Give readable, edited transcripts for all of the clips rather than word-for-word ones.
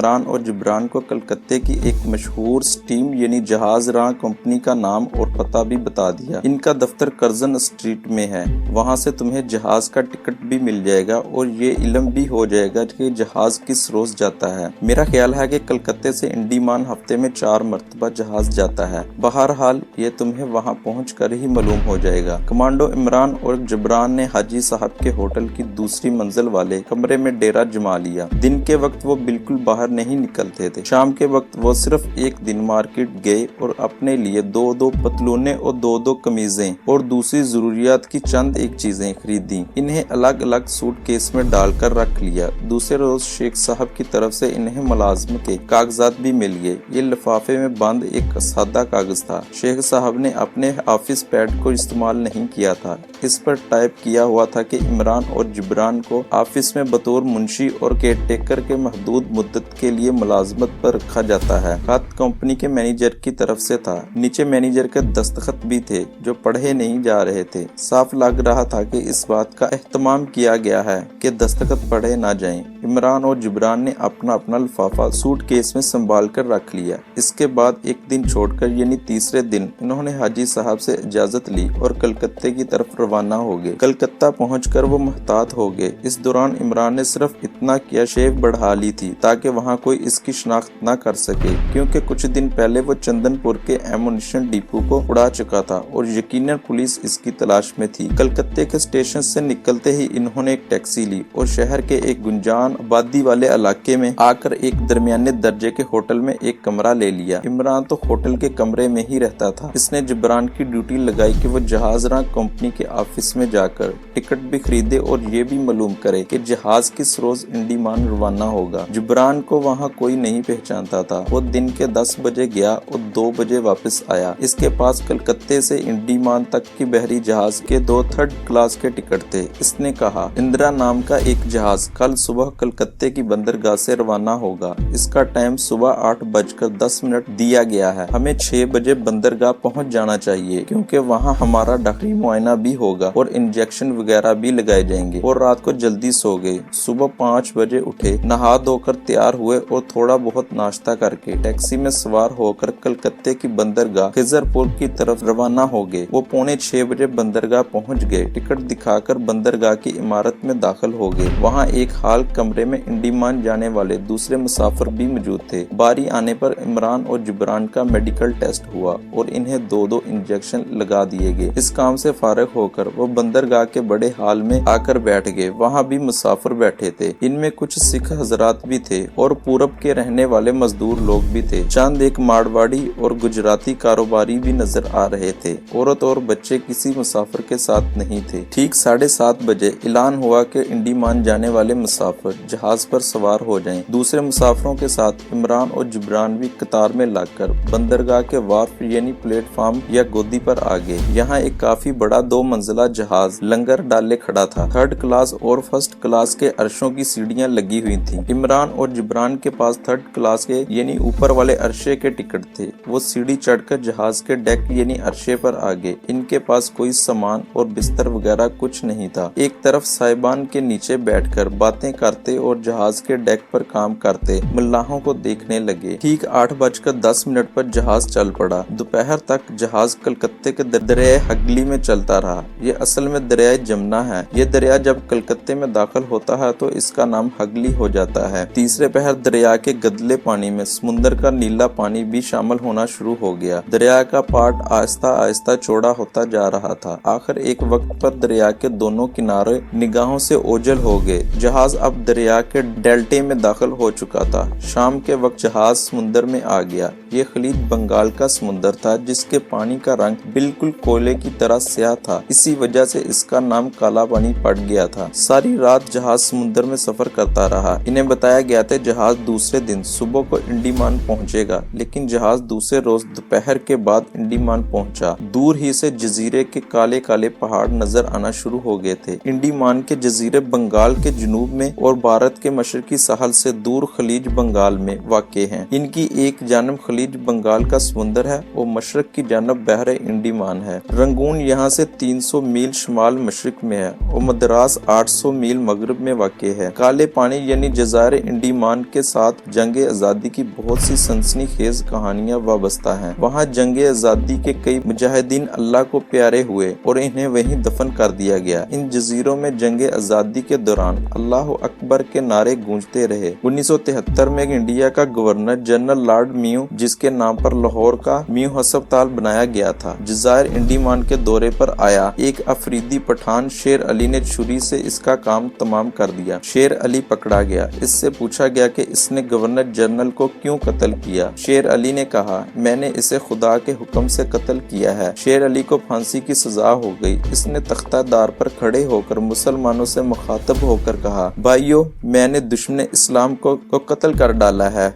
عمران اور جبران کو کلکتے کی ایک مشہور سٹیم یعنی جہاز راں کمپنی کا نام اور پتہ بھی بتا دیا۔ ان کا دفتر کرزن اسٹریٹ میں ہے، وہاں سے تمہیں جہاز کا ٹکٹ بھی مل جائے گا اور یہ علم بھی ہو جائے گا کہ جہاز کس روز جاتا ہے۔ میرا خیال ہے کہ کلکتے سے انڈیمان ہفتے میں 4 مرتبہ جہاز جاتا ہے۔ بہرحال یہ تمہیں وہاں پہنچ کر ہی معلوم ہو جائے گا۔ کمانڈو عمران اور جبران نے حاجی صاحب کے ہوٹل کی دوسری منزل والے کمرے میں ڈیرا جما لیا۔ دن کے وقت وہ بالکل باہر نہیں نکلتے تھے۔ شام کے وقت وہ صرف ایک دن مارکیٹ گئے اور اپنے لیے 2 پتلونے اور 2 قمیضیں اور دوسری ضروریات کی چند ایک چیزیں خریدیں۔ انہیں الگ الگ سوٹ کیس میں ڈال کر رکھ لیا۔ دوسرے روز شیخ صاحب کی طرف سے انہیں ملازمت کے کاغذات بھی مل گئے۔ یہ لفافے میں بند ایک سادہ کاغذ تھا۔ شیخ صاحب نے اپنے آفس پیڈ کو استعمال نہیں کیا تھا۔ اس پر ٹائپ کیا ہوا تھا کہ عمران اور جبران کو آفس میں بطور منشی اور کیئر ٹیکر کے محدود مدت کے لیے ملازمت پر رکھا جاتا ہے۔ خط کمپنی کے مینیجر کی طرف سے تھا۔ نیچے مینیجر کے دستخط بھی تھے جو پڑھے نہیں جا رہے تھے۔ صاف لگ رہا تھا کہ اس بات کا اہتمام کیا گیا ہے کہ دستخط پڑھے نہ جائیں۔ عمران اور جبران نے اپنا لفافہ سوٹ کیس میں سنبھال کر رکھ لیا۔ اس کے بعد ایک دن چھوڑ کر یعنی تیسرے دن انہوں نے حاجی صاحب سے اجازت لی اور کلکتے کی طرف روانہ ہو گئے۔ کلکتہ پہنچ کر وہ محتاط ہو گئے۔ اس دوران عمران نے صرف اتنا کیا شیو بڑھا لی تھی تاکہ وہاں کوئی اس کی شناخت نہ کر سکے، کیونکہ کچھ دن پہلے وہ چندن پور کے ایمونیشن ڈپو کو اڑا چکا تھا اور یقیناً پولیس اس کی تلاش میں تھی۔ کلکتے کے اسٹیشن سے نکلتے ہی انہوں نے ایک ٹیکسی لی اور شہر کے ایک گنجان آبادی والے علاقے میں آ کر ایک درمیانے درجے کے ہوٹل میں ایک کمرہ لے لیا۔ عمران تو ہوٹل کے کمرے میں ہی رہتا تھا۔ اس نے جبران کی ڈیوٹی لگائی کہ وہ جہاز راں کمپنی کے آفس میں جا کر ٹکٹ بھی خریدے اور یہ بھی معلوم کرے کہ جہاز کس روز انڈیمان روانہ ہوگا۔ جبران کو وہاں کوئی نہیں پہچانتا تھا۔ وہ دن کے 10 بجے گیا اور 2 بجے واپس آیا۔ اس کے پاس کلکتے سے انڈیمان تک کی بحری جہاز کے 2 3rd کلاس کے ٹکٹ تھے۔ اس نے کہا، اندرا نام کا ایک جہاز کل صبح کلکتے کی بندرگاہ سے روانہ ہوگا۔ اس کا ٹائم صبح 8:10 دیا گیا ہے۔ ہمیں 6 بجے بندرگاہ پہنچ جانا چاہیے، کیونکہ وہاں ہمارا ڈاکٹری معائنہ بھی ہوگا اور انجیکشن وغیرہ بھی لگائے جائیں گے۔ اور رات کو جلدی سو گئے۔ صبح 5 بجے اٹھے، نہا دھو کر تیار ہوئے اور تھوڑا بہت ناشتہ کر کے ٹیکسی میں سوار ہو کر کلکتے کی بندرگاہ خضر پور کی طرف روانہ ہو گئے۔ وہ 5:45 بجے بندرگاہ پہنچ گئے۔ ٹکٹ دکھا کر بندرگاہ کی عمارت میں داخل ہو گئے۔ وہاں ایک ہال کمرے میں انڈیمان جانے والے دوسرے مسافر بھی موجود تھے۔ باری آنے پر عمران اور جبران کا میڈیکل ٹیسٹ ہوا اور انہیں 2 انجیکشن لگا دیے گئے۔ اس کام سے فارغ ہو کر وہ بندرگاہ کے بڑے ہال میں آ کر بیٹھ گئے۔ وہاں بھی مسافر بیٹھے تھے۔ ان میں کچھ سکھ حضرات بھی تھے اور پورب کے رہنے والے مزدور لوگ بھی تھے۔ چند ایک مارواڑی اور گجراتی کاروباری بھی نظر آ رہے تھے۔ عورت اور بچے کسی مسافر کے ساتھ نہیں تھے۔ ٹھیک 7:30 بجے اعلان ہوا کہ انڈیمان جانے والے مسافر جہاز پر سوار ہو جائیں۔ دوسرے مسافروں کے ساتھ عمران اور جبران بھی قطار میں لگ کر بندرگاہ کے وارف یعنی پلیٹ فارم یا گودی پر آ گئے۔ یہاں ایک کافی بڑا 2 منزلہ جہاز لنگر ڈالے کھڑا تھا۔ 3rd کلاس اور 1st کلاس کے عرشوں کی سیڑھیاں لگی ہوئی تھیں۔ عمران اور جبران کے پاس 3rd کلاس کے یعنی اوپر والے عرشے کے ٹکٹ تھے۔ وہ سیڑھی چڑھ کر جہاز کے ڈیک یعنی عرشے پر آ گئے۔ ان کے پاس کوئی سامان اور بستر وغیرہ کچھ نہیں تھا۔ ایک طرف سائبان کے نیچے بیٹھ کر باتیں کرتے اور جہاز کے ڈیک پر کام کرتے ملاحوں کو دیکھنے لگے۔ ٹھیک 8:10 پر جہاز چل پڑا۔ دوپہر تک جہاز کلکتے کے دریائے ہگلی میں چلتا رہا۔ یہ اصل میں دریائے جمنا ہے۔ یہ دریا جب کلکتے میں داخل ہوتا ہے تو اس کا نام ہگلی ہو جاتا ہے۔ تیسرے پہر دریا کے گدلے پانی میں سمندر کا نیلا پانی بھی شامل ہونا شروع ہو گیا۔ دریا کا پاٹ آہستہ آہستہ چوڑا ہوتا جا رہا تھا۔ آخر ایک وقت پر دریا کے دونوں کنارے نگاہوں سے اوجھل ہو گئے۔ جہاز اب دریا کے ڈیلٹے میں داخل ہو چکا تھا۔ شام کے وقت جہاز سمندر میں آ گیا۔ یہ خلیج بنگال کا سمندر تھا جس کے پانی کا رنگ بالکل کوئلے کی طرح سیاہ تھا۔ اسی وجہ سے اس کا نام کالا پانی پڑ گیا تھا۔ ساری رات جہاز سمندر میں سفر کرتا رہا۔ انہیں بتایا گیا تھا جہاز دوسرے دن صبح کو انڈیمان پہنچے گا، لیکن جہاز دوسرے روز دوپہر کے بعد انڈیمان پہنچا۔ دور ہی سے جزیرے کے کالے کالے پہاڑ نظر آنا شروع ہو گئے تھے۔ انڈیمان کے جزیرے بنگال کے جنوب میں اور بھارت کے مشرقی ساحل سے دور خلیج بنگال میں واقع ہیں۔ ان کی ایک جانب خلیج بنگال کا سمندر ہے اور مشرق کی جانب بحر انڈیمان ہے۔ رنگون یہاں سے 300 میل شمال مشرق میں ہے اور مدراس 800 میل مغرب میں واقع ہے۔ کالے پانی یعنی جزائر انڈیمان کے ساتھ جنگ آزادی کی بہت سی سنسنی خیز کہانیاں وابستہ ہیں۔ وہاں جنگ آزادی کے کئی مجاہدین اللہ کو پیارے ہوئے اور انہیں وہیں دفن کر دیا گیا۔ ان جزیروں میں جنگ آزادی کے دوران اللہ اکبر کے نعرے گونجتے رہے۔ 1973 میں انڈیا کا گورنر جنرل لارڈ میو، جس کے نام پر لاہور کا میو ہسپتال بنایا گیا تھا، جزائر انڈیمان کے دورے پر آیا۔ ایک افریدی پٹھان شیر علی نے چھری سے اس کا کام تمام کر دیا۔ شیر علی پکڑا گیا۔ اس سے پوچھا گیا کہ اس نے گورنر جنرل کو کیوں قتل کیا؟ شیر علی نے کہا، میں نے اسے خدا کے حکم سے قتل کیا ہے۔ شیر علی کو پھانسی کی سزا ہو گئی۔ اس نے تختہ دار پر کھڑے ہو کر مسلمانوں سے مخاطب ہو کر کہا، بھائیو، میں نے دشمن اسلام کو قتل کر ڈالا ہے۔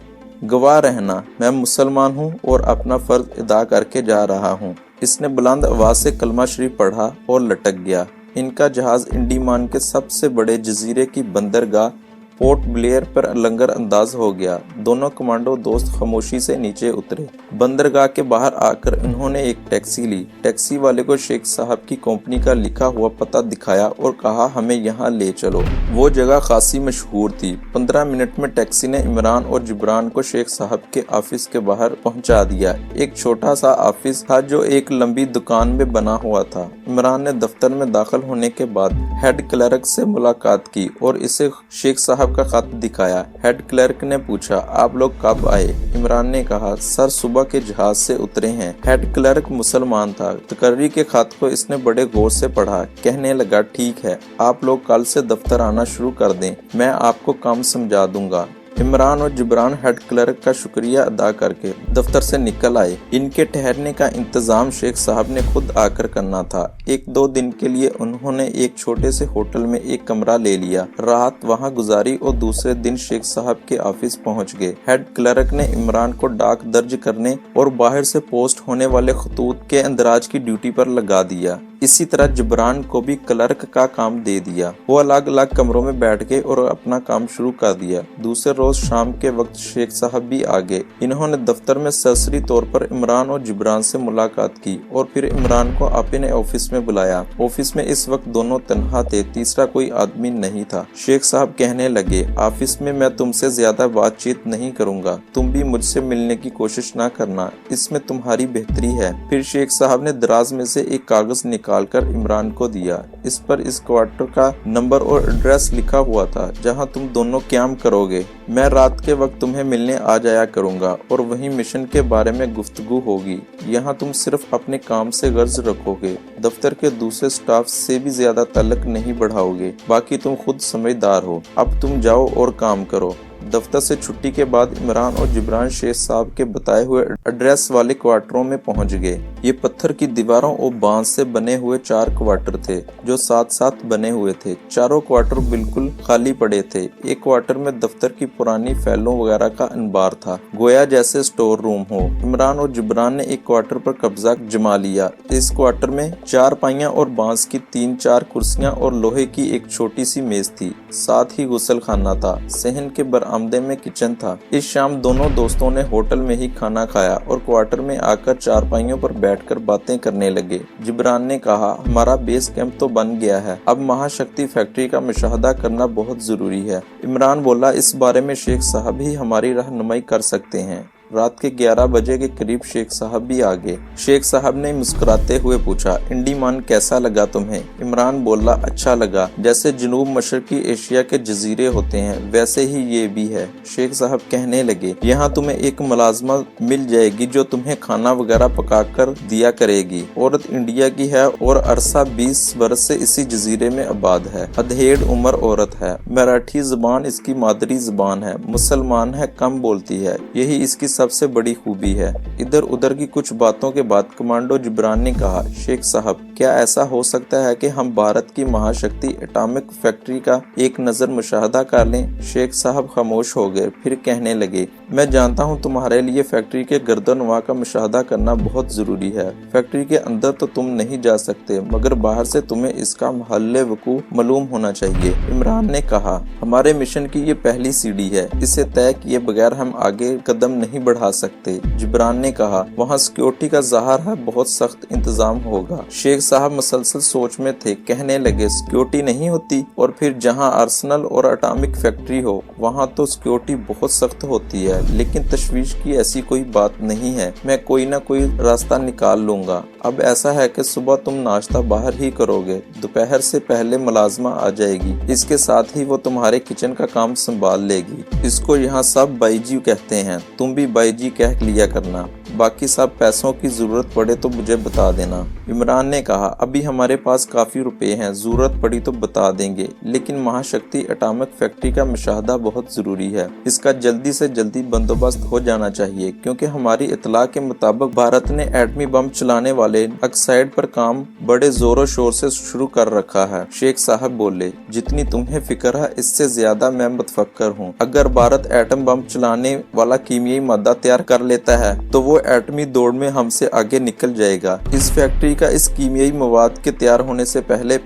گواہ رہنا، میں مسلمان ہوں اور اپنا فرض ادا کر کے جا رہا ہوں۔ اس نے بلند آواز سے کلمہ شریف پڑھا اور لٹک گیا۔ ان کا جہاز انڈیمان کے سب سے بڑے جزیرے کی بندرگاہ پورٹ بلیئر پر لنگر انداز ہو گیا۔ دونوں کمانڈو دوست خاموشی سے نیچے اترے۔ بندرگاہ کے باہر آ کر انہوں نے ایک ٹیکسی لی۔ ٹیکسی والے کو شیخ صاحب کی کمپنی کا لکھا ہوا پتہ دکھایا اور کہا، ہمیں یہاں لے چلو۔ وہ جگہ خاصی مشہور تھی۔ 15 منٹ میں ٹیکسی نے عمران اور جبران کو شیخ صاحب کے آفس کے باہر پہنچا دیا۔ ایک چھوٹا سا آفس تھا جو ایک لمبی دکان میں بنا ہوا تھا۔ عمران نے دفتر میں داخل ہونے کے بعد ہیڈ کلرک سے ملاقات کی اور اسے شیخ صاحب کا خط دکھایا۔ ہیڈ کلرک نے پوچھا، آپ لوگ کب آئے؟ عمران نے کہا، سر صبح کے جہاز سے اترے ہیں۔ ہیڈ کلرک مسلمان تھا۔ تقرری کے خط کو اس نے بڑے غور سے پڑھا۔ کہنے لگا، ٹھیک ہے، آپ لوگ کل سے دفتر آنا شروع کر دیں، میں آپ کو کام سمجھا دوں گا۔ عمران اور جبران ہیڈ کلرک کا شکریہ ادا کر کے دفتر سے نکل آئے۔ ان کے ٹھہرنے کا انتظام شیخ صاحب نے خود آ کر کرنا تھا۔ 1-2 دن کے لیے انہوں نے ایک چھوٹے سے ہوٹل میں ایک کمرہ لے لیا، رات وہاں گزاری اور دوسرے دن شیخ صاحب کے آفس پہنچ گئے۔ ہیڈ کلرک نے عمران کو ڈاک درج کرنے اور باہر سے پوسٹ ہونے والے خطوط کے اندراج کی ڈیوٹی پر لگا دیا۔ اسی طرح جبران کو بھی کلرک کا کام دے دیا۔ وہ الگ الگ کمروں میں بیٹھ گئے اور اپنا کام شروع کر دیا۔ دوسرے روز شام کے وقت شیخ صاحب بھی آ گئے۔ انہوں نے دفتر میں سرسری طور پر عمران اور جبران سے ملاقات کی اور پھر عمران کو اپنے آفس میں بلایا۔ آفس میں اس وقت دونوں تنہا تھے، تیسرا کوئی آدمی نہیں تھا۔ شیخ صاحب کہنے لگے، آفس میں تم سے زیادہ بات چیت نہیں کروں گا، تم بھی مجھ سے ملنے کی کوشش نہ کرنا، اس میں تمہاری بہتری ہے۔ پھر شیخ صاحب نے دراز میں سے ایک کاغذ نکال کر عمران کو دیا۔ اس پر اس کوارٹر کا نمبر اور ایڈریس لکھا ہوا تھا جہاں تم دونوں قیام کرو گے۔ میں رات کے وقت تمہیں ملنے آ جایا کروں گا اور وہیں مشن کے بارے میں گفتگو ہوگی۔ یہاں تم صرف اپنے کام سے غرض رکھو گے، دفتر کے دوسرے سٹاف سے بھی زیادہ تعلق نہیں بڑھاؤ گے، باقی تم خود سمجھدار ہو۔ اب تم جاؤ اور کام کرو۔ دفتر سے چھٹی کے بعد عمران اور جبران شیخ صاحب کے بتائے ہوئے ایڈریس والے کوارٹروں میں پہنچ گئے۔ یہ پتھر کی دیواروں اور بانس سے بنے ہوئے 4 کوارٹر تھے جو ساتھ ساتھ بنے ہوئے تھے۔ چاروں کوارٹر بالکل خالی پڑے تھے۔ ایک کوارٹر میں دفتر کی پرانی فائلوں وغیرہ کا انبار تھا، گویا جیسے سٹور روم ہو۔ عمران اور جبران نے ایک کوارٹر پر قبضہ جما لیا۔ اس کوارٹر میں 4 پائیاں اور بانس کی 3-4 کرسیاں اور لوہے کی ایک چھوٹی سی میز تھی، ساتھ ہی غسل خانہ تھا۔ صحن کے برآمدے میں کچن تھا۔ اس شام دونوں دوستوں نے ہوٹل میں ہی کھانا کھایا اور کوارٹر میں آ کر 4 پائیوں پر بیٹھ کر باتیں کرنے لگے۔ جبران نے کہا، ہمارا بیس کیمپ تو بن گیا ہے، اب مہاشکتی فیکٹری کا مشاہدہ کرنا بہت ضروری ہے۔ عمران بولا، اس بارے میں شیخ صاحب ہی ہماری رہنمائی کر سکتے ہیں۔ رات کے 11 بجے کے قریب شیخ صاحب بھی آ گئے۔ شیخ صاحب نے مسکراتے ہوئے پوچھا، انڈیمان کیسا لگا تمہیں؟ عمران بولا، اچھا لگا، جیسے جنوب مشرقی ایشیا کے جزیرے ہوتے ہیں ویسے ہی یہ بھی ہے۔ شیخ صاحب کہنے لگے، یہاں تمہیں ایک ملازمہ مل جائے گی جو تمہیں کھانا وغیرہ پکا کر دیا کرے گی۔ عورت انڈیا کی ہے اور عرصہ 20 برس سے اسی جزیرے میں آباد ہے۔ ادھیڑ عمر عورت ہے، مراٹھی زبان اس کی مادری زبان ہے، مسلمان ہے، کم بولتی ہے، یہی اس کی سب سے بڑی خوبی ہے۔ ادھر ادھر کی کچھ باتوں کے بعد کمانڈو جبران نے کہا، شیخ صاحب، کیا ایسا ہو سکتا ہے کہ ہم بھارت کی مہاشکتی ایٹامک فیکٹری کا ایک نظر مشاہدہ کر لیں؟ شیخ صاحب خاموش ہو گئے، پھر کہنے لگے، میں جانتا ہوں تمہارے لیے فیکٹری کے گرد و نواح کا مشاہدہ کرنا بہت ضروری ہے۔ فیکٹری کے اندر تو تم نہیں جا سکتے، مگر باہر سے تمہیں اس کا محل وقوع معلوم ہونا چاہیے۔ عمران نے کہا، ہمارے مشن کی یہ پہلی سیڑھی ہے، اسے طے کیے بغیر ہم آگے قدم نہیں بڑھا سکتے۔ جبران نے کہا وہاں سیکیورٹی کا ظاہر ہے بہت سخت انتظام ہوگا۔ شیخ صاحب مسلسل سوچ میں تھے، کہنے لگے سیکیورٹی نہیں ہوتی؟ اور پھر جہاں آرسنل اور اٹامک فیکٹری ہو وہاں تو سیکیورٹی بہت سخت ہوتی ہے، لیکن تشویش کی ایسی کوئی بات نہیں ہے، میں کوئی نہ کوئی راستہ نکال لوں گا۔ اب ایسا ہے کہ صبح تم ناشتہ باہر ہی کرو گے، دوپہر سے پہلے ملازمہ آ جائے گی، اس کے ساتھ ہی وہ تمہارے کچن کا کام سنبھال لے گی۔ اس کو یہاں سب بائی جی کہتے ہیں، تم بھی بائی جی کہہ لیا کرنا، باقی سب پیسوں کی ضرورت پڑے تو مجھے بتا دینا۔ عمران نے کہا ابھی ہمارے پاس کافی روپے ہیں، ضرورت پڑی تو بتا دیں گے، لیکن مہاشکتی اٹامک فیکٹری کا مشاہدہ بہت ضروری ہے، اس کا جلدی سے جلدی بندوبست ہو جانا چاہیے، کیونکہ ہماری اطلاع کے مطابق بھارت نے ایٹمی بم چلانے والے آکسائڈ پر کام بڑے زور و شور سے شروع کر رکھا ہے۔ شیخ صاحب بولے جتنی تمہیں فکر ہے اس سے زیادہ میں متفکر ہوں، اگر بھارت ایٹم بم چلانے والا کیمیائی مادہ تیار کر لیتا ہے تو وہ ایٹمی دوڑ میں ہم سے آگے نکل جائے گا۔ اس فیکٹری کا اس کیمیائی مواد کے تیار ہونے سے پہلے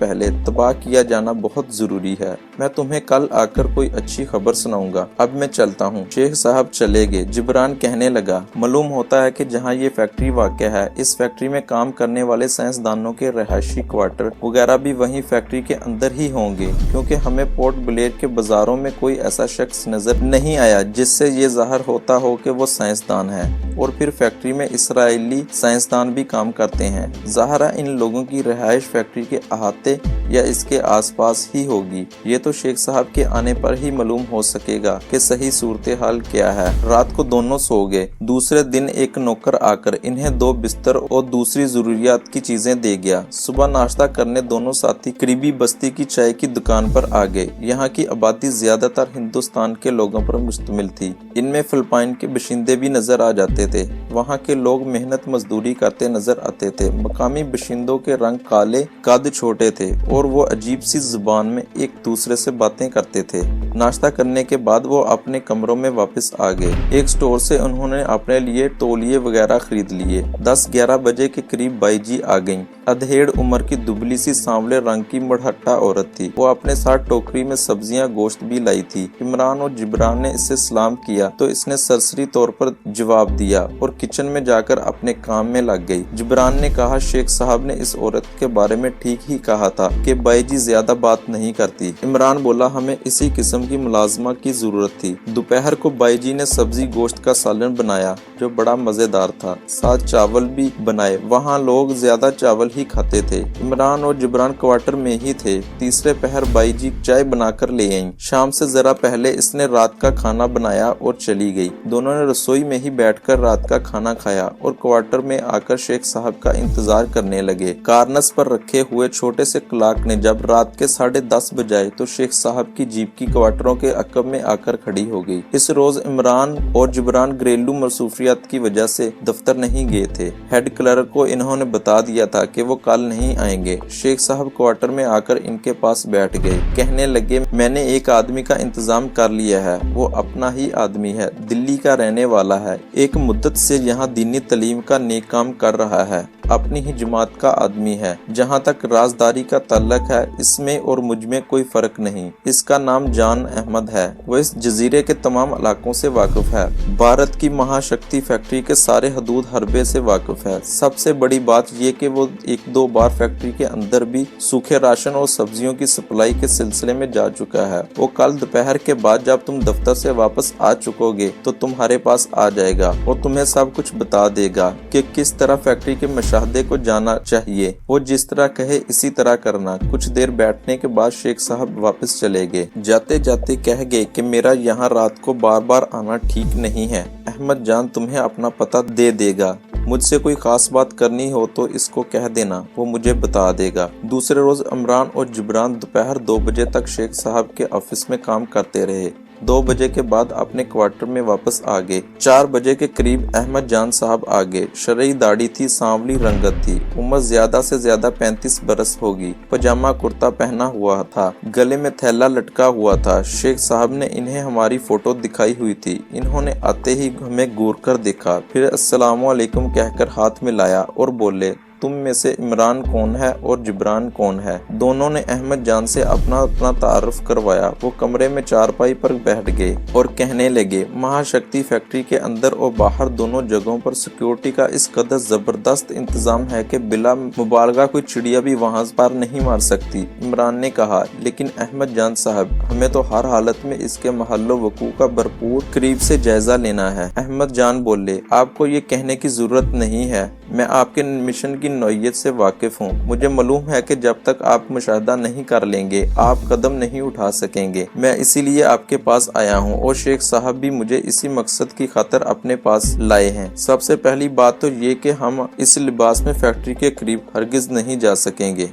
تباہ کیا جانا بہت ضروری ہے۔ میں تمہیں کل آ کر کوئی اچھی خبر سناؤں گا، اب میں چلتا ہوں۔ شیخ صاحب چلے گئے۔ جبران کہنے لگا معلوم ہوتا ہے کہ جہاں یہ فیکٹری واقع ہے اس فیکٹری میں کام کرنے والے سائنسدانوں کے رہائشی کوارٹر وغیرہ بھی وہیں فیکٹری کے اندر ہی ہوں گے، کیونکہ ہمیں پورٹ بلیر کے بازاروں میں کوئی ایسا شخص نظر نہیں آیا جس سے یہ ظاہر ہوتا ہو کہ وہ سائنسدان ہے۔ اور پھر فیکٹری میں اسرائیلی سائنسدان بھی کام کرتے ہیں، ظاہر ہے ان لوگوں کی رہائش فیکٹری کے احاطے یا اس کے آس پاس ہی ہوگی۔ یہ تو شیخ صاحب کے آنے پر ہی معلوم ہو سکے گا کہ صحیح صورتحال کیا ہے۔ رات کو دونوں سو گئے۔ دوسرے دن ایک نوکر آ کر انہیں 2 بستر اور دوسری ضروریات کی چیزیں دے گیا۔ صبح ناشتہ کرنے دونوں ساتھی قریبی بستی کی چائے کی دکان پر آ گئے۔ یہاں کی آبادی زیادہ تر ہندوستان کے لوگوں پر مشتمل تھی، ان میں فلپائن کے باشندے بھی نظر آ جاتے تھے۔ وہاں کے لوگ محنت مزدوری کرتے نظر آتے تھے۔ مقامی باشندوں کے رنگ کالے، قد چھوٹے تھے اور وہ عجیب سی زبان میں ایک دوسرے سے باتیں کرتے تھے۔ ناشتہ کرنے کے بعد وہ اپنے کمروں میں واپس آ گئے۔ ایک سٹور سے انہوں نے اپنے لیے تولیے وغیرہ خرید لیے۔ 10-11 بجے کے قریب بائی جی آ گئیں۔ ادھیڑ عمر کی دبلی سی سانولے رنگ کی مرہٹا عورت تھی، وہ اپنے ساتھ ٹوکری میں سبزیاں گوشت بھی لائی تھی۔ عمران اور جبران نے اسے سلام کیا تو اس نے سرسری طور پر جواب دیا اور کچن میں جا کر اپنے کام میں لگ گئی۔ جبران نے کہا شیخ صاحب نے اس عورت کے بارے میں ٹھیک ہی کہا تھا کہ بائی جی زیادہ بات نہیں کرتی۔ عمران بولا ہمیں اسی قسم کی ملازمہ کی ضرورت تھی۔ دوپہر کو بائی جی نے سبزی گوشت کا سالن بنایا جو بڑا مزیدار تھا، ساتھ چاول بھی بنائے۔ وہاں لوگ زیادہ چاول ہی کھاتے تھے۔ عمران اور جبران کوارٹر میں ہی تھے۔ تیسرے پہر بائی جی چائے بنا کر لے آئیں۔ شام سے ذرا پہلے اس نے رات کا کھانا بنایا اور چلی گئی۔ دونوں نے رسوئی میں ہی بیٹھ کر رات کا کھانا کھایا اور کوارٹر میں آ کر شیخ صاحب کا انتظار کرنے لگے۔ کارنس پر رکھے ہوئے چھوٹے سے کلاک نے جب رات کے 10:30 بجائے تو شیخ صاحب کی جیپ کی کوارٹروں کے عقب میں آ کر کھڑی ہو گئی۔ اس روز عمران اور جبران گھریلو مصروفیات کی وجہ سے دفتر نہیں گئے تھے۔ ہیڈ کلرک کو انہوں نے بتا دیا تھا کہ وہ کل نہیں آئیں گے۔ شیخ صاحب کوارٹر میں آ کر ان کے پاس بیٹھ گئے، کہنے لگے میں نے ایک آدمی کا انتظام کر لیا ہے، وہ اپنا ہی آدمی ہے، دلی کا رہنے والا ہے، ایک مدت سے یہاں دینی تعلیم کا نیک کام کر رہا ہے، اپنی ہی جماعت کا آدمی ہے۔ جہاں تک رازداری کا تعلق ہے اس میں اور مجھ میں کوئی فرق نہیں۔ اس کا نام جان احمد ہے، وہ اس جزیرے کے تمام علاقوں سے واقف ہے، بھارت کی مہاشکتی فیکٹری کے سارے حدود حربے سے واقف ہے۔ سب سے بڑی بات یہ کہ وہ 1-2 بار فیکٹری کے اندر بھی سوکھے راشن اور سبزیوں کی سپلائی کے سلسلے میں جا چکا ہے۔ وہ کل دوپہر کے بعد جب تم دفتر سے واپس آ چکو گے تو تمہارے پاس آ جائے گا اور تمہیں سب کچھ بتا دے گا کہ کس طرح فیکٹری کے مشاہدے کو جانا چاہیے۔ وہ جس طرح کہے اسی طرح کرنا۔ کچھ دیر بیٹھنے کے بعد شیخ صاحب واپس چلے گئے۔ جاتے جاتے کہہ گئے کہ میرا یہاں رات کو بار بار آنا ٹھیک نہیں ہے، احمد جان تمہیں اپنا پتہ دے دے گا، مجھ سے کوئی خاص بات کرنی ہو تو اس کو کہہ دینا، وہ مجھے بتا دے گا۔ دوسرے روز عمران اور جبران دوپہر 2 بجے تک شیخ صاحب کے آفس میں کام کرتے رہے۔ 2 بجے کے بعد اپنے کوارٹر میں واپس آ گئے۔ 4 بجے کے قریب احمد جان صاحب آ گئے۔ شرعی داڑھی تھی، سانولی رنگت تھی، عمر زیادہ سے زیادہ 35 برس ہوگی۔ پاجامہ کرتا پہنا ہوا تھا، گلے میں تھیلا لٹکا ہوا تھا۔ شیخ صاحب نے انہیں ہماری فوٹو دکھائی ہوئی تھی، انہوں نے آتے ہی ہمیں گور کر دیکھا، پھر السلام علیکم کہہ کر ہاتھ ملایا اور بولے تم میں سے عمران کون ہے اور جبران کون ہے؟ دونوں نے احمد جان سے اپنا تعارف کروایا۔ وہ کمرے میں چارپائی پر بیٹھ گئے اور کہنے لگے، مہاشکتی فیکٹری کے اندر اور باہر دونوں جگہوں پر سیکیورٹی کا اس قدر زبردست انتظام ہے کہ بلا مبالغہ کوئی چڑیا بھی وہاں پر نہیں مار سکتی۔ عمران نے کہا، لیکن احمد جان صاحب، ہمیں تو ہر حالت میں اس کے محل و وقوع کا بھرپور قریب سے جائزہ لینا ہے۔ احمد جان بولے، آپ کو یہ کہنے کی ضرورت نہیں ہے، میں آپ کے مشن کی نوعیت سے واقف ہوں۔ مجھے معلوم ہے کہ جب تک آپ مشاہدہ نہیں کر لیں گے آپ قدم نہیں اٹھا سکیں گے۔ میں اسی لیے آپ کے پاس آیا ہوں اور شیخ صاحب بھی مجھے اسی مقصد کی خاطر اپنے پاس لائے ہیں۔ سب سے پہلی بات تو یہ کہ ہم اس لباس میں فیکٹری کے قریب ہرگز نہیں جا سکیں گے۔